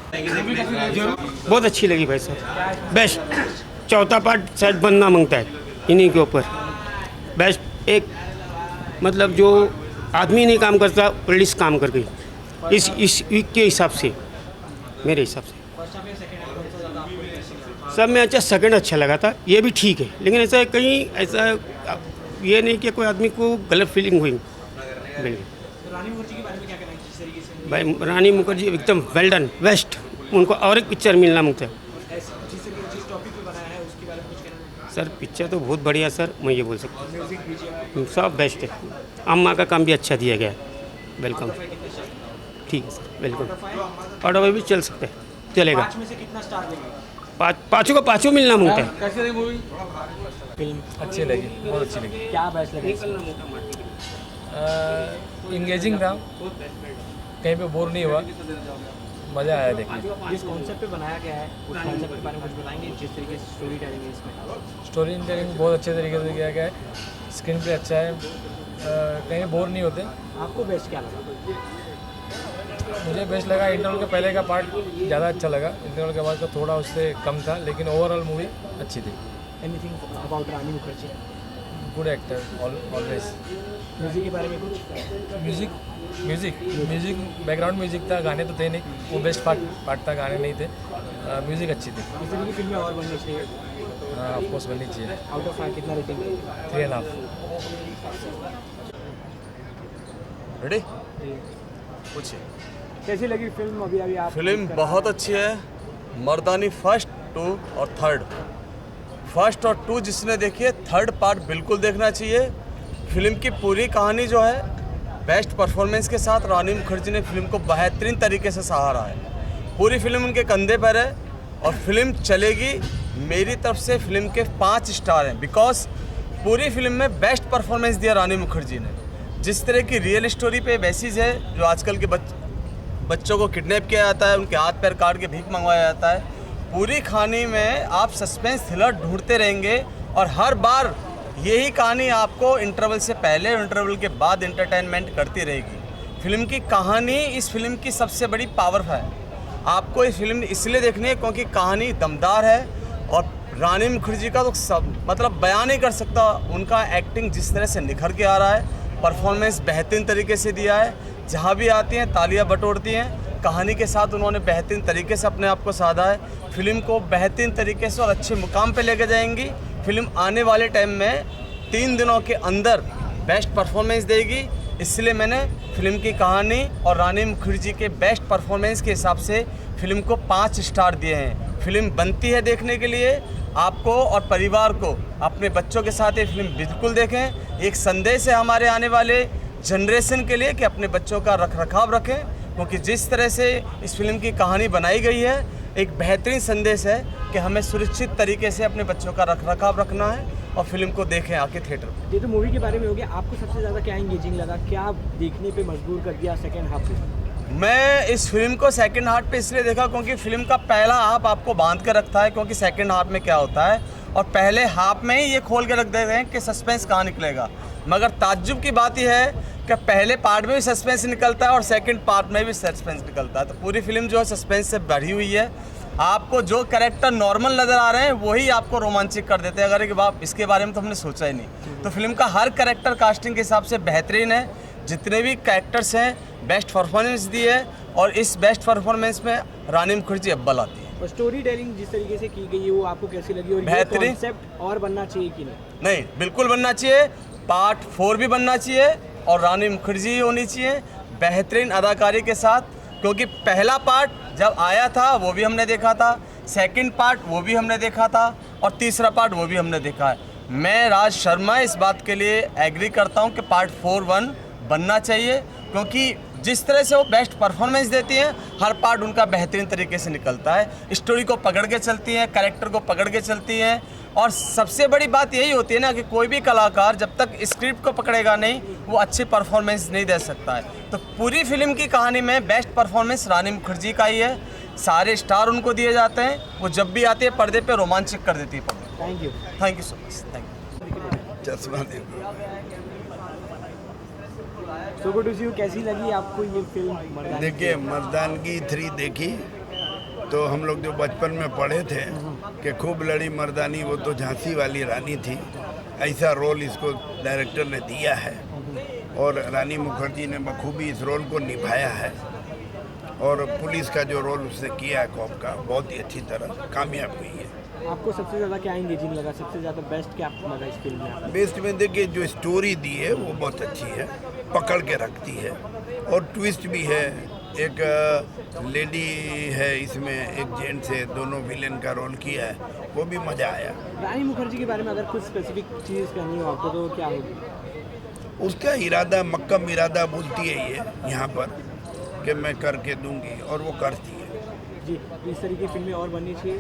बहुत अच्छी लगी भाई साहब, बेस्ट। चौथा पार्ट शायद बनना मांगता है इन्हीं के ऊपर। बेस्ट एक मतलब जो आदमी नहीं काम करता, पुलिस काम कर गई इस वीक के हिसाब से, मेरे हिसाब से। सब में अच्छा सेकंड अच्छा लगा था, ये भी ठीक है, लेकिन ऐसा कहीं ऐसा ये नहीं कि कोई आदमी को गलत फीलिंग हुई। रानी मुखर्जी के बारे में क्या कहना है जिस तरीके से भाई रानी मुखर्जी एकदम वेल डन, बेस्ट। उनको और एक पिक्चर मिलना मांगता है जिस टॉपिक पे बनाया है उसके बारे में कुछ कहना है? सर। पिक्चर तो बहुत बढ़िया सर, मैं ये बोल सकता म्यूजिक बीजीएम हूँ सब बेस्ट है। अम्मा का काम भी अच्छा दिया गया है, वेलकम। ठीक है सर, वेलकम। ऑर्डर भी चल सकते हैं, चलेगा। 5 में से कितना स्टार देंगे? पाँचों को पाँचों मिलना मांगता है। कैसी लगी मूवी? फिल्म अच्छी लगी, बहुत अच्छी लगी। क्या बेस्ट लगा इसमें? इंगेजिंग था, कहीं पे बोर नहीं हुआ, मज़ा आया देखने। जिस कॉन्सेप्ट पे बनाया गया है उस कॉन्सेप्ट के बारे में कुछ बताएंगे? जिस तरीके से स्टोरी टेलिंग है इसमें, स्टोरी टेलिंग बहुत अच्छे तरीके से किया गया है, स्क्रीन पे अच्छा है, कहीं बोर नहीं होते। आपको बेस्ट क्या लगा? मुझे बेस्ट लगा इंटरवल के पहले का पार्ट ज़्यादा अच्छा लगा, इंटरवल के बाद का थोड़ा उससे कम था, लेकिन ओवरऑल मूवी अच्छी थी। Anything about Rani Mukherjee? Good actor always. Music के बारे में कुछ? म्यूजिक बैकग्राउंड म्यूजिक था, गाने तो थे नहीं, वो बेस्ट पार्ट था, गाने नहीं थे। म्यूजिक अच्छी थी। इस तरह की फिल्में और बननी चाहिए। ऑफ कोर्स बननी चाहिए। आउट ऑफ 5 कितना रेटिंग? 3.5। रेडी? पूछिए। कैसी लगी फिल्म? अभी आप फिल्म बहुत अच्छी है। मर्दानी फर्स्ट, 2 और 3। फर्स्ट और 2 जिसने देखी है, 3rd पार्ट बिल्कुल देखना चाहिए। फिल्म की पूरी कहानी जो है, बेस्ट परफॉर्मेंस के साथ रानी मुखर्जी ने फिल्म को बेहतरीन तरीके से सहारा है। पूरी फिल्म उनके कंधे पर है और फिल्म चलेगी। मेरी तरफ से फिल्म के 5 स्टार हैं, बिकॉज पूरी फिल्म में बेस्ट परफॉर्मेंस दिया रानी मुखर्जी ने। जिस तरह की रियल स्टोरी पे बेसिस है, जो आजकल के बच्चों को किडनैप किया जाता है, उनके हाथ पैर काट के भीख मंगवाया जाता है, पूरी कहानी में आप सस्पेंस थ्रिलर ढूंढते रहेंगे और हर बार यही कहानी आपको इंटरवल से पहले और इंटरवल के बाद एंटरटेनमेंट करती रहेगी। फिल्म की कहानी इस फिल्म की सबसे बड़ी पावर है। आपको ये फिल्म इसलिए देखनी है क्योंकि कहानी दमदार है और रानी मुखर्जी का तो सब मतलब बयान नहीं कर सकता। उनका एक्टिंग जिस तरह से निखर के आ रहा है, परफॉर्मेंस बेहतरीन तरीके से दिया है, जहाँ भी आती हैं तालियां बटोरती हैं। कहानी के साथ उन्होंने बेहतरीन तरीके से अपने आप को साधा है। फिल्म को बेहतरीन तरीके से और अच्छे मुकाम पे लेके जाएंगी। फिल्म आने वाले टाइम में 3 दिनों के अंदर बेस्ट परफॉर्मेंस देगी। इसलिए मैंने फिल्म की कहानी और रानी मुखर्जी के बेस्ट परफॉर्मेंस के हिसाब से फिल्म को 5 स्टार दिए हैं। फिल्म बनती है देखने के लिए। आपको और परिवार को, अपने बच्चों के साथ ये फिल्म बिल्कुल देखें। एक संदेश है हमारे आने वाले जनरेशन के लिए कि अपने बच्चों का रखरखाव रखें, क्योंकि जिस तरह से इस फिल्म की कहानी बनाई गई है, एक बेहतरीन संदेश है कि हमें सुरक्षित तरीके से अपने बच्चों का रखरखाव रखना है और फिल्म को देखें आके थिएटर में। ये तो मूवी के बारे में हो गया। आपको सबसे ज़्यादा क्या एंगेजिंग लगा? क्या देखने पे मजबूर कर दिया सेकेंड हाफ में? मैं इस फिल्म को सेकंड हाफ पे इसलिए देखा क्योंकि फिल्म का पहला हाफ आपको बांध के रखता है, क्योंकि सेकंड हाफ में क्या होता है, और पहले हाफ में ही ये खोल के रख देते हैं कि सस्पेंस कहाँ निकलेगा। मगर ताज्जुब की बात यह है कि पहले पार्ट में भी सस्पेंस निकलता है और सेकंड पार्ट में भी सस्पेंस निकलता है। तो पूरी फिल्म जो है सस्पेंस से भरी हुई है। आपको जो कैरेक्टर नॉर्मल नज़र आ रहे हैं वही आपको रोमांचित कर देते हैं। अगर इसके बारे में तो हमने सोचा ही नहीं। तो फिल्म का हर कैरेक्टर कास्टिंग के हिसाब से बेहतरीन है। जितने भी कैरेक्टर्स हैं बेस्ट परफॉर्मेंस दी है और इस बेस्ट परफॉर्मेंस में रानी मुखर्जी अव्वल आती है। और स्टोरी टेलिंग जिस तरीके से की गई है वो आपको कैसी लगी? और ये बेहतरीन। कॉन्सेप्ट और बनना चाहिए कि नहीं? नहीं, बिल्कुल बनना चाहिए। पार्ट 4 भी बनना चाहिए और रानी मुखर्जी ही होनी चाहिए बेहतरीन अदाकारी के साथ, क्योंकि पहला पार्ट जब आया था वो भी हमने देखा था, सेकंड पार्ट वो भी हमने देखा था और तीसरा पार्ट वो भी हमने देखा है। मैं राज शर्मा इस बात के लिए एग्री करता हूँ कि पार्ट 4 बनना चाहिए, क्योंकि जिस तरह से वो बेस्ट परफॉर्मेंस देती हैं, हर पार्ट उनका बेहतरीन तरीके से निकलता है। स्टोरी को पकड़ के चलती हैं, कैरेक्टर को पकड़ के चलती हैं। और सबसे बड़ी बात यही होती है ना कि कोई भी कलाकार जब तक स्क्रिप्ट को पकड़ेगा नहीं, वो अच्छी परफॉर्मेंस नहीं दे सकता है। तो पूरी फिल्म की कहानी में बेस्ट परफॉर्मेंस रानी मुखर्जी का ही है। सारे स्टार उनको दिए जाते हैं। वो जब भी आती है पर्दे पर रोमांचित कर देती है public. Thank you so much. Thank you. So good to see you. कैसी लगी आपको ये फिल्म? देखिए, मर्दानगी 3 देखी, तो हम लोग जो बचपन में पढ़े थे कि खूब लड़ी मर्दानी वो तो झांसी वाली रानी थी, ऐसा रोल इसको डायरेक्टर ने दिया है और रानी मुखर्जी ने बखूबी इस रोल को निभाया है और पुलिस का जो रोल उसने किया है कॉप का, बहुत ही अच्छी तरह कामयाब हुई है। आपको सबसे ज़्यादा क्या एंगेजिंग लगा, सबसे ज़्यादा बेस्ट क्या लगा इस फिल्म में? बेस्ट में देखिए जो स्टोरी दी है वो बहुत अच्छी है, पकड़ के रखती है और ट्विस्ट भी है। एक लेडी है इसमें, एक जेंट्स है, दोनों विलेन का रोल किया है, वो भी मज़ा आया। रानी मुखर्जी के बारे में अगर कुछ स्पेसिफिक चीज़ कहनी हो आपको तो क्या होगी? उसका इरादा, मक्कम इरादा बोलती है ये यहाँ पर कि मैं करके दूंगी और वो करती है। जी, इस तरीके की फिल्में और बननी चाहिए।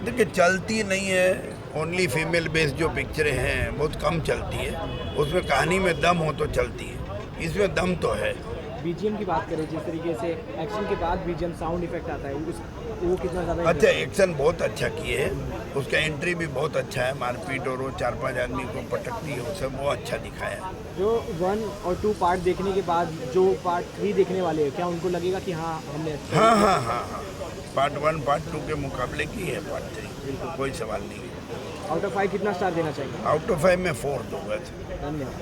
देखिए चलती नहीं है, ओनली फीमेल बेस्ड जो पिक्चरें हैं बहुत कम चलती है, उसमें कहानी में दम हो तो चलती है, इसमें दम तो है। बीजीएम की बात करें, जिस तरीके से एक्शन के बाद बीजीएम साउंड इफेक्ट आता है वो कितना ज़्यादा अच्छा, एक्शन बहुत अच्छा किए है, उसका एंट्री भी बहुत अच्छा है, मारपीट और वो 4-5 आदमी को पटकती है, वो सब वो अच्छा दिखाया है। जो 1 और 2 पार्ट देखने के बाद जो पार्ट 3 देखने वाले हैं, क्या उनको लगेगा कि हाँ हमने हाँ, पार्ट 1 पार्ट 2 के मुकाबले की है पार्ट 3, कोई सवाल नहीं है। आउट ऑफ 5 कितना स्टार देना चाहिए? आउट ऑफ 5 में 4 दूंगा। धन्यवाद।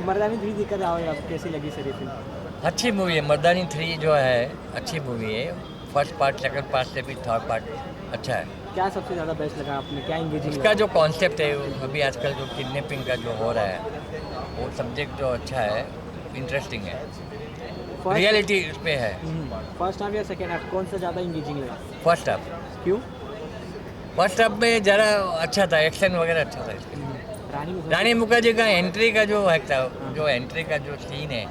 मर्दानी 3 देखकर आओ, आप कैसी लगी सर ये फिल्म? अच्छी मूवी है। मर्दानी 3 जो है अच्छी मूवी है। फर्स्ट पार्ट सेकंड पार्ट से भी थर्ड पार्ट अच्छा है। क्या सबसे ज़्यादा बेस्ट लगा आपने, क्या एंगेजिंग इसका जो कॉन्सेप्ट है अभी आजकल जो किडनैपिंग का जो हो रहा है वो सब्जेक्ट जो अच्छा है, इंटरेस्टिंग है, रियलिटी इस पे है। फर्स्ट हाफ या सेकेंड हाफ कौन सा ज़्यादा एंगेजिंग लगा? First half. क्यों? फर्स्ट हाफ में ज़रा अच्छा था, एक्शन वगैरह अच्छा था इसके। रानी मुखर्जी का एंट्री का जो है जो एंट्री का जो सीन है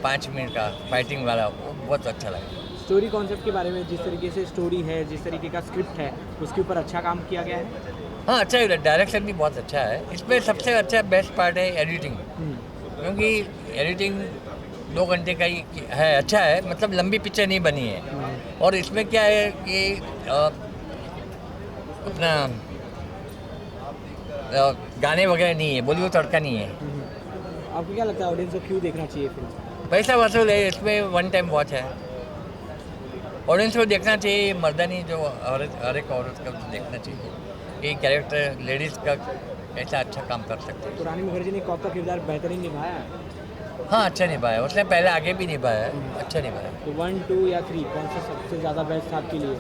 5 मिनट का फाइटिंग वाला, वो बहुत अच्छा लगा। स्टोरी कॉन्सेप्ट के बारे में, जिस तरीके से स्टोरी है, जिस तरीके का स्क्रिप्ट है, उसके ऊपर अच्छा काम किया गया है। हाँ अच्छा है, डायरेक्शन भी बहुत अच्छा है। इसमें सबसे अच्छा बेस्ट पार्ट है एडिटिंग, क्योंकि एडिटिंग 2 घंटे का ही है, अच्छा है, मतलब लंबी पिक्चर नहीं बनी है। और इसमें क्या है कि अपना गाने वगैरह नहीं है, बॉलीवुड तड़का नहीं है। आपको क्या लगता है ऑडियंस को क्यों देखना चाहिए फिल्म? पैसा वसूल है, इसमें 1 टाइम वॉच है। ऑडियंस को देखना चाहिए, मर्दानी जो हर एक औरत का देखना चाहिए, ये कैरेक्टर लेडीज़ का ऐसा अच्छा काम कर सकते हैं। तो रानी मुखर्जी ने कॉप का किरदार बेहतरीन निभाया है। हाँ अच्छा निभाया, उसने पहले आगे भी निभाया है, अच्छा निभाया। तो 1, 2 या 3 कौन सा सबसे ज़्यादा बेस्ट था आपके लिए?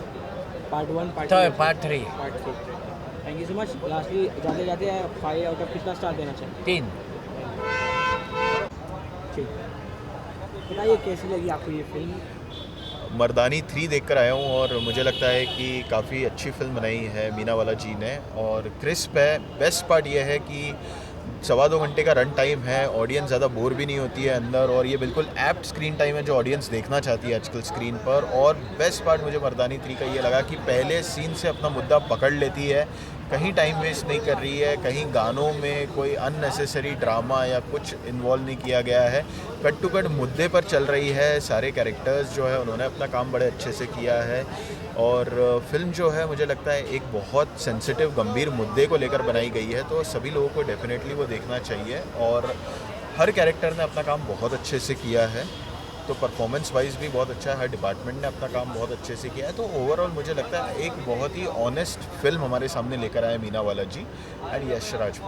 Part 1, part 2, part 3? Part 3। Thank you so much. Lastly जाते जाते 5 आउट ऑफ कितना स्टार देना चाहिए? 3। ठीक, बताइए कैसी लगी आपको ये फिल्म? मर्दानी 3 देखकर आया हूँ और मुझे लगता है कि काफ़ी अच्छी फिल्म बनाई है मीनावाला जी ने और क्रिस्प है। बेस्ट पार्ट ये है कि 2.25 घंटे का रन टाइम है, ऑडियंस ज़्यादा बोर भी नहीं होती है अंदर, और ये बिल्कुल एप्ट स्क्रीन टाइम है जो ऑडियंस देखना चाहती है आजकल स्क्रीन पर। और बेस्ट पार्ट मुझे मर्दानी 3 का ये लगा कि पहले सीन से अपना मुद्दा पकड़ लेती है, कहीं टाइम वेस्ट नहीं कर रही है, कहीं गानों में कोई अननेसेसरी ड्रामा या कुछ इन्वॉल्व नहीं किया गया है, कट टू कट मुद्दे पर चल रही है। सारे कैरेक्टर्स जो है उन्होंने अपना काम बड़े अच्छे से किया है और फिल्म जो है मुझे लगता है एक बहुत सेंसिटिव गंभीर मुद्दे को लेकर बनाई गई है, तो सभी लोगों को डेफिनेटली वो देखना चाहिए। और हर कैरेक्टर ने अपना काम बहुत अच्छे से किया है, तो परफॉर्मेंस वाइज भी बहुत अच्छा है, हर डिपार्टमेंट ने अपना काम बहुत अच्छे से किया है। तो ओवरऑल मुझे लगता है एक बहुत ही ऑनेस्ट फिल्म हमारे सामने लेकर आए मीनावाला जी एंड यश राज।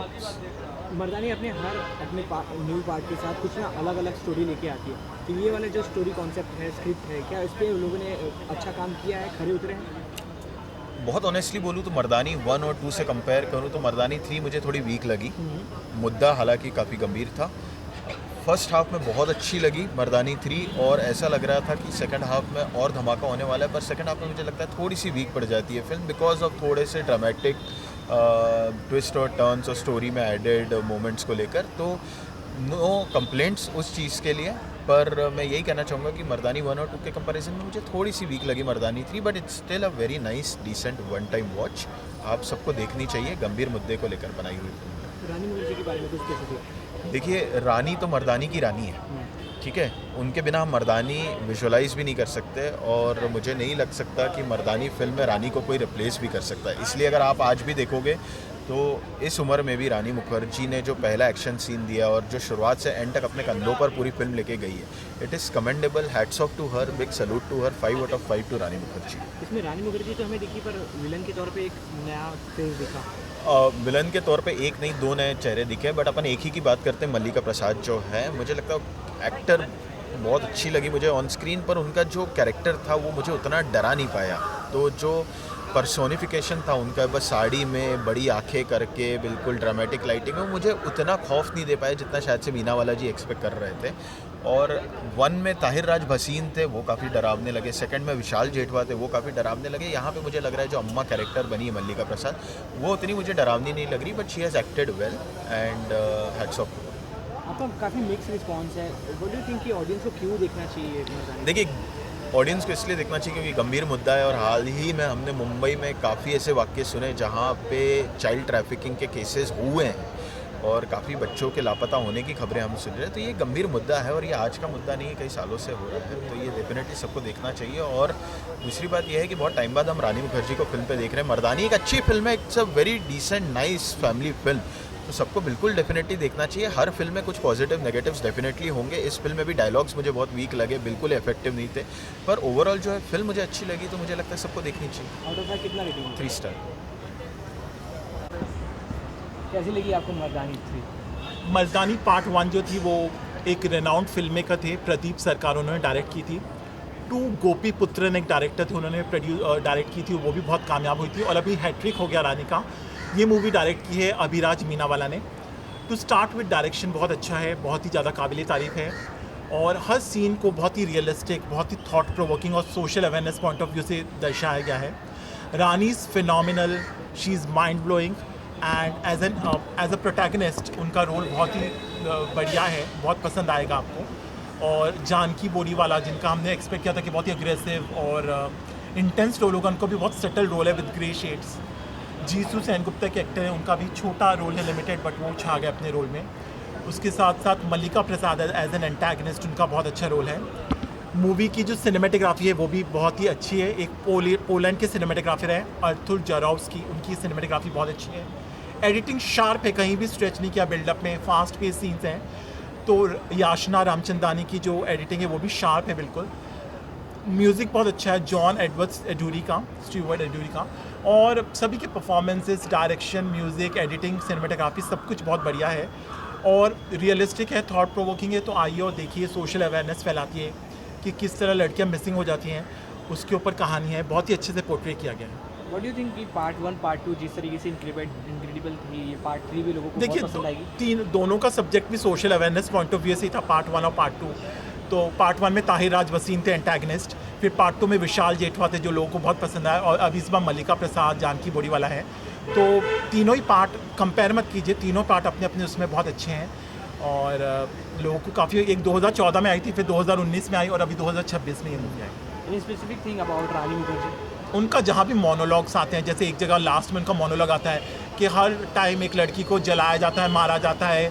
मर्दानी अपने न्यू पार्ट के साथ कुछ ना अलग अलग स्टोरी लेके आती है, तो ये वाला जो स्टोरी कॉन्सेप्ट है, स्क्रिप्ट है, क्या इस पर लोगों ने अच्छा काम किया है, खरे उतरे हैं? बहुत ऑनेस्टली बोलूँ तो मर्दानी 1 और 2 से कंपेयर करूँ तो मर्दानी 3 मुझे थोड़ी वीक लगी। मुद्दा हालांकि काफ़ी गंभीर था। फर्स्ट हाफ में बहुत अच्छी लगी मर्दानी 3 और ऐसा लग रहा था कि सेकंड हाफ में और धमाका होने वाला है, पर सेकंड हाफ में मुझे लगता है थोड़ी सी वीक पड़ जाती है फिल्म बिकॉज ऑफ थोड़े से ड्रामेटिक ट्विस्ट और टर्न्स और स्टोरी में एडेड मोमेंट्स को लेकर। तो नो कंप्लेंट्स उस चीज़ के लिए, पर मैं यही कहना चाहूँगा कि मर्दानी 1 और 2 के कंपैरिजन में मुझे थोड़ी सी वीक लगी Mardaani 3, but it's still a very nice decent 1 time watch. आप सबको देखनी चाहिए, गंभीर मुद्दे को लेकर बनाई हुई फिल्म। रानी मुखर्जी के बारे में कुछ कह सकते? देखिए, रानी तो मर्दानी की रानी है, ठीक है, उनके बिना हम मर्दानी विजुअलाइज भी नहीं कर सकते और मुझे नहीं लग सकता कि मर्दानी फिल्म में रानी को कोई रिप्लेस भी कर सकता है। इसलिए अगर आप आज भी देखोगे तो इस उम्र में भी रानी मुखर्जी ने जो पहला एक्शन सीन दिया और जो शुरुआत से एंड तक अपने कंधों पर पूरी फिल्म लेके गई है, it is commendable, hats off to her, big salute to her, 5 out of 5 to Rani Mukherjee. इसमें रानी मुखर्जी तो हमें दिखी, पर विलन के तौर पे एक नया फेस दिखा। विलन के तौर पे एक नहीं 2 नए चेहरे दिखे, बट अपन एक ही की बात करते हैं। मल्लिका प्रसाद जो है, मुझे लगता है एक्टर बहुत अच्छी लगी मुझे ऑन स्क्रीन, पर उनका जो कैरेक्टर था वो मुझे उतना डरा नहीं पाया। तो जो पर्सोनिफिकेशन था उनका, बस साड़ी में बड़ी आंखें करके बिल्कुल ड्रामेटिक लाइटिंग में, मुझे उतना खौफ नहीं दे पाया जितना शायद से मीना वाला जी एक्सपेक्ट कर रहे थे। और 1 में ताहिर राज भसीन थे, वो काफ़ी डरावने लगे। सेकंड में विशाल जेठवा थे, वो काफ़ी डरावने लगे। यहाँ पे मुझे लग रहा है जो अम्मा कैरेक्टर बनी है मल्लिका प्रसाद, वो उतनी मुझे डरावनी नहीं लग रही, but she has acted well and hats off. आपका काफ़ी मिक्स रिस्पॉन्स है, व्हाट डू यू थिंक कि ऑडियंस को क्यों देखना चाहिए मर्दानी? देखिए, ऑडियंस को इसलिए देखना चाहिए क्योंकि गंभीर मुद्दा है, और हाल ही में हमने मुंबई में काफ़ी ऐसे वाक़ये सुने जहाँ पे चाइल्ड ट्रैफिकिंग के केसेस हुए हैं और काफ़ी बच्चों के लापता होने की खबरें हम सुन रहे हैं। तो ये गंभीर मुद्दा है और ये आज का मुद्दा नहीं है, कई सालों से हो रहा है। तो ये डेफिनेटली सबको देखना चाहिए। और दूसरी बात यह है कि बहुत टाइम बाद हम रानी मुखर्जी को फिल्म पे देख रहे हैं। मर्दानी एक अच्छी फिल्म है, it's a very decent nice family film, तो सबको बिल्कुल डेफिनेटली देखना चाहिए। हर फिल्म में कुछ पॉजिटिव नेगेटिव्स डेफिनेटली होंगे। इस फिल्म में भी डायलॉग्स मुझे बहुत वीक लगे, बिल्कुल इफेक्टिव नहीं थे, पर ओवरऑल जो है फिल्म मुझे अच्छी लगी, तो मुझे लगता है सबको देखनी चाहिए। आउट ऑफ 5 कितना रेटिंग? 3 स्टार। कैसी लगी आपको मर्दानी 3? मर्दानी पार्ट 1 जो थी वो एक रेनाउंड फिल्म मेकर थे, प्रदीप सरकार, उन्होंने डायरेक्ट की थी। 2 गोपी पुत्रन एक डायरेक्टर थे, उन्होंने डायरेक्ट की थी, वो भी बहुत कामयाब हुई थी। और अभी हैट्रिक हो गया रानी का, ये मूवी डायरेक्ट की है अभिराज मीनावाला ने। टू स्टार्ट विद डायरेक्शन बहुत अच्छा है, बहुत ही ज़्यादा काबिल तारीफ़ है, और हर सीन को बहुत ही रियलिस्टिक, बहुत ही थॉट प्रोवोकिंग और social awareness point of view से दर्शाया गया है। Rani is phenomenal, she is mind blowing, and as a protagonist उनका रोल बहुत ही बढ़िया है, बहुत पसंद आएगा आपको। और जानकी बोरीवाला, जिनका हमने एक्सपेक्ट किया था कि बहुत ही अग्रेसिव और इंटेंस रोल होगा, उनको भी बहुत सटल रोल है with grey shades. Jisshu Sengupta के एक्टर हैं, उनका भी छोटा रोल है, लिमिटेड, बट वो छा गए अपने रोल में। उसके साथ साथ मल्लिका प्रसाद एज एन एंटागनिस्ट, उनका बहुत अच्छा रोल है। मूवी की जो सिनेमेटोग्राफी है वो भी बहुत ही अच्छी है। एक पोलैंड के सिनेमेटोग्राफर हैं अर्थुर जराउस्की, उनकी सिनेमेटोग्राफी बहुत अच्छी है। एडिटिंग शार्प है, कहीं भी स्ट्रेच नहीं किया बिल्डअप में, फास्ट पेस सीन्स हैं। तो याशना रामचंदानी की जो एडिटिंग है वो भी शार्प है बिल्कुल। म्यूज़िक बहुत अच्छा है, जॉन स्टीवर्ट एडूरी का, और सभी के performances, direction, music, editing, cinematography सब कुछ बहुत बढ़िया है और रियलिस्टिक है, थॉट प्रोवोकिंग है। तो आइए और देखिए, सोशल अवेयरनेस फैलाती है कि किस तरह लड़कियां मिसिंग हो जाती हैं, उसके ऊपर कहानी है, बहुत ही अच्छे से पोर्ट्रे किया गया है। व्हाट डू यू थिंक कि पार्ट 1 पार्ट 2 जिस तरीके से इनक्रेडिबल थी, ये पार्ट 3 भी लोगों को बहुत पसंद आएगी? दोनों का सब्जेक्ट भी social awareness point of view से ही था, पार्ट 1 और पार्ट 2। तो पार्ट 1 में ताहिर राज वसीम थे एंटागनिस्ट, फिर पार्ट 2 में विशाल जेठवा थे जो लोगों को बहुत पसंद आया, और अभी इस बार मल्लिका प्रसाद, जानकी बोरीवाला है। तो तीनों ही पार्ट कंपेयर मत कीजिए, तीनों पार्ट अपने अपने उसमें बहुत अच्छे हैं और लोगों को काफ़ी, एक 2014 में आई थी, फिर 2019 में आई और अभी 2026 में ये मूवी आई। Any specific thing about Rani Mukherjee? उनका जहाँ भी मोनोलॉग्स आते हैं, जैसे एक जगह लास्ट में उनका मोनोलॉग आता है कि हर टाइम एक लड़की को जलाया जाता है, मारा जाता है,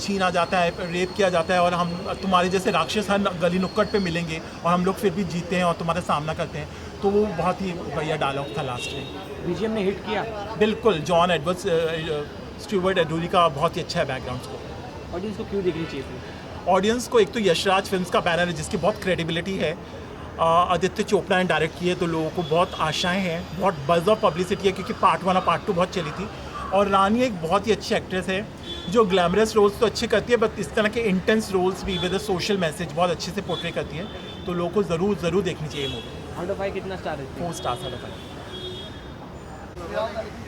छीना जाता है, रेप किया जाता है, और हम तुम्हारे जैसे राक्षस हर गली नुक्कड़ पे मिलेंगे और हम लोग फिर भी जीते हैं और तुम्हारा सामना करते हैं। तो वो बहुत ही बढ़िया डायलॉग था लास्ट में। बीजीएम ने हिट किया बिल्कुल, जॉन स्टीवर्ट एडूरी का बहुत ही अच्छा है बैकग्राउंड स्कोर। ऑडियंस को क्यों देखनी चाहिए फिर? ऑडियंस को एक तो यशराज फिल्म्स का बैनर है जिसकी बहुत क्रेडिबिलिटी है, आदित्य चोपड़ा ने डायरेक्ट की है, तो लोगों को बहुत आशाएं हैं, बहुत बज़ ऑफ पब्लिसिटी है क्योंकि पार्ट 1 और पार्ट 2 बहुत चली थी। और रानी एक बहुत ही अच्छी एक्ट्रेस है जो ग्लैमरस रोल्स तो अच्छे करती है, बट इस तरह के इंटेंस रोल्स भी विद अ सोशल मैसेज बहुत अच्छे से पोर्ट्रे करती है। तो लोगों को ज़रूर देखनी चाहिए मूवी। आउट ऑफ 5 कितना स्टार है? 4 स्टार्स आउट ऑफ 5।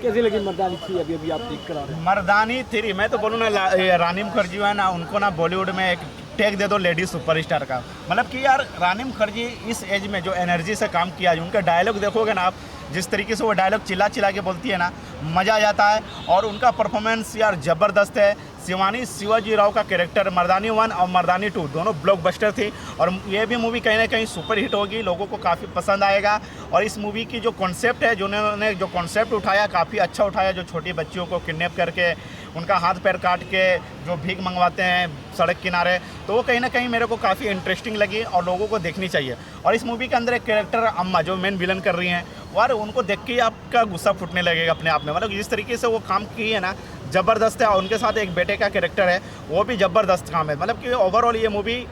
कैसी लगी मर्दानी 3? अभी आप देख कर आ रहे हैं। मर्दानी 3, मैं तो बोलूँ ना, रानी मुखर्जी है ना, उनको ना बॉलीवुड में एक टैग दे दो लेडी सुपरस्टार का। मतलब कि यार रानी मुखर्जी इस एज में जो एनर्जी से काम किया है, उनका डायलॉग देखोगे ना आप, जिस तरीके से वो डायलॉग चिल्ला के बोलती है ना, मज़ा आ जाता है। और उनका परफॉर्मेंस यार ज़बरदस्त है। शिवाजी राव का कैरेक्टर मर्दानी 1 और मर्दानी 2 दोनों ब्लॉकबस्टर थी, और ये भी मूवी कहीं ना कहीं सुपर हिट होगी, लोगों को काफ़ी पसंद आएगा। और इस मूवी की जो कॉन्सेप्ट है, जो उन्होंने जो कॉन्सेप्ट उठाया, काफ़ी अच्छा उठाया, जो छोटी बच्चियों को किडनैप करके उनका हाथ पैर काट के जो भीख मंगवाते हैं सड़क किनारे, तो वो कहीं ना कहीं मेरे को काफ़ी इंटरेस्टिंग लगी और लोगों को देखनी चाहिए। और इस मूवी के अंदर एक कैरेक्टर अम्मा जो मेन विलन कर रही हैं, और उनको देख के ही आपका गुस्सा फूटने लगेगा अपने आप में। मतलब जिस तरीके से वो काम की है ना, ज़बरदस्त है। और उनके साथ एक बेटे का कैरेक्टर है, वो भी ज़बरदस्त काम है। मतलब कि ओवरऑल ये मूवी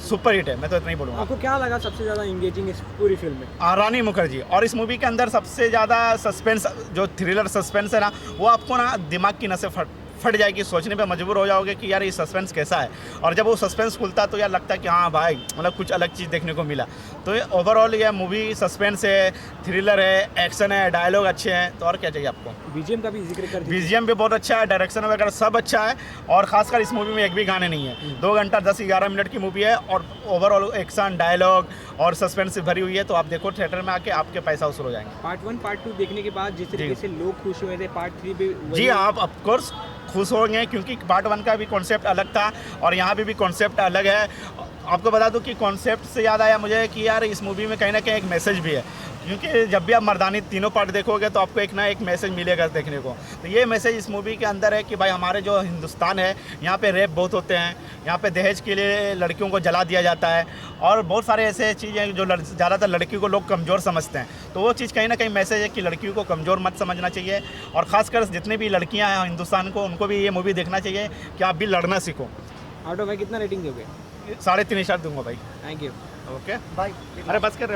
सुपर हिट है, मैं तो इतना ही बोलूँगा। आपको क्या लगा सबसे ज़्यादा इंगेजिंग इस पूरी फिल्म में? रानी मुखर्जी। और इस मूवी के अंदर सबसे ज़्यादा सस्पेंस, जो थ्रिलर सस्पेंस है ना, वो आपको ना दिमाग की नसें फट जाएगी, सोचने पे मजबूर हो जाओगे कि यार ये सस्पेंस कैसा है। और जब वो सस्पेंस खुलता है तो यार लगता है कि हाँ भाई, मतलब कुछ अलग चीज़ देखने को मिला। तो ये ओवरऑल ये मूवी सस्पेंस है, थ्रिलर है, एक्शन है, डायलॉग अच्छे हैं, तो और क्या चाहिए आपको। बीजीएम का भी जिक्र कर दीजिए। बीजीएम भी बहुत अच्छा है, डायरेक्शन वगैरह सब अच्छा है। और खासकर इस मूवी में एक भी गाने नहीं है। 2 घंटा 10-11 मिनट की मूवी है और ओवरऑल एक्शन, डायलॉग और सस्पेंस से भरी हुई है। तो आप देखो थिएटर में आके, आपके पैसा वसूल हो जाएंगे। पार्ट 1 पार्ट 2 देखने के बाद जिस तरीके से लोग खुश हुए थे, पार्ट 3 भी जी आप ऑफकोर्स खुश होंगे, क्योंकि पार्ट 1 का भी कॉन्सेप्ट अलग था और यहाँ भी कॉन्सेप्ट अलग है। आपको बता दूं कि कॉन्सेप्ट से याद आया मुझे कि यार इस मूवी में कहीं ना कहीं एक मैसेज भी है, क्योंकि जब भी आप मर्दानी तीनों पार्ट देखोगे तो आपको एक ना एक मैसेज मिलेगा देखने को। तो ये मैसेज इस मूवी के अंदर है कि भाई हमारे जो हिंदुस्तान है, यहाँ पे रेप बहुत होते हैं, यहाँ पे दहेज के लिए लड़कियों को जला दिया जाता है और बहुत सारे ऐसे चीज़ें हैं जो ज़्यादातर लड़की को लोग कमज़ोर समझते हैं। तो वो चीज़ कहीं ना कहीं मैसेज है कि लड़कियों को कमज़ोर मत समझना चाहिए। और ख़ासकर जितनी भी लड़कियाँ हैं हिंदुस्तान को, उनको भी ये मूवी देखना चाहिए कि आप भी लड़ना सीखो। आउट ऑफ 5 कितना रेटिंग दोगे? 3.5 स्टार दूंगा भाई। Thank you. Okay bye. अरे बस कर रहे हो।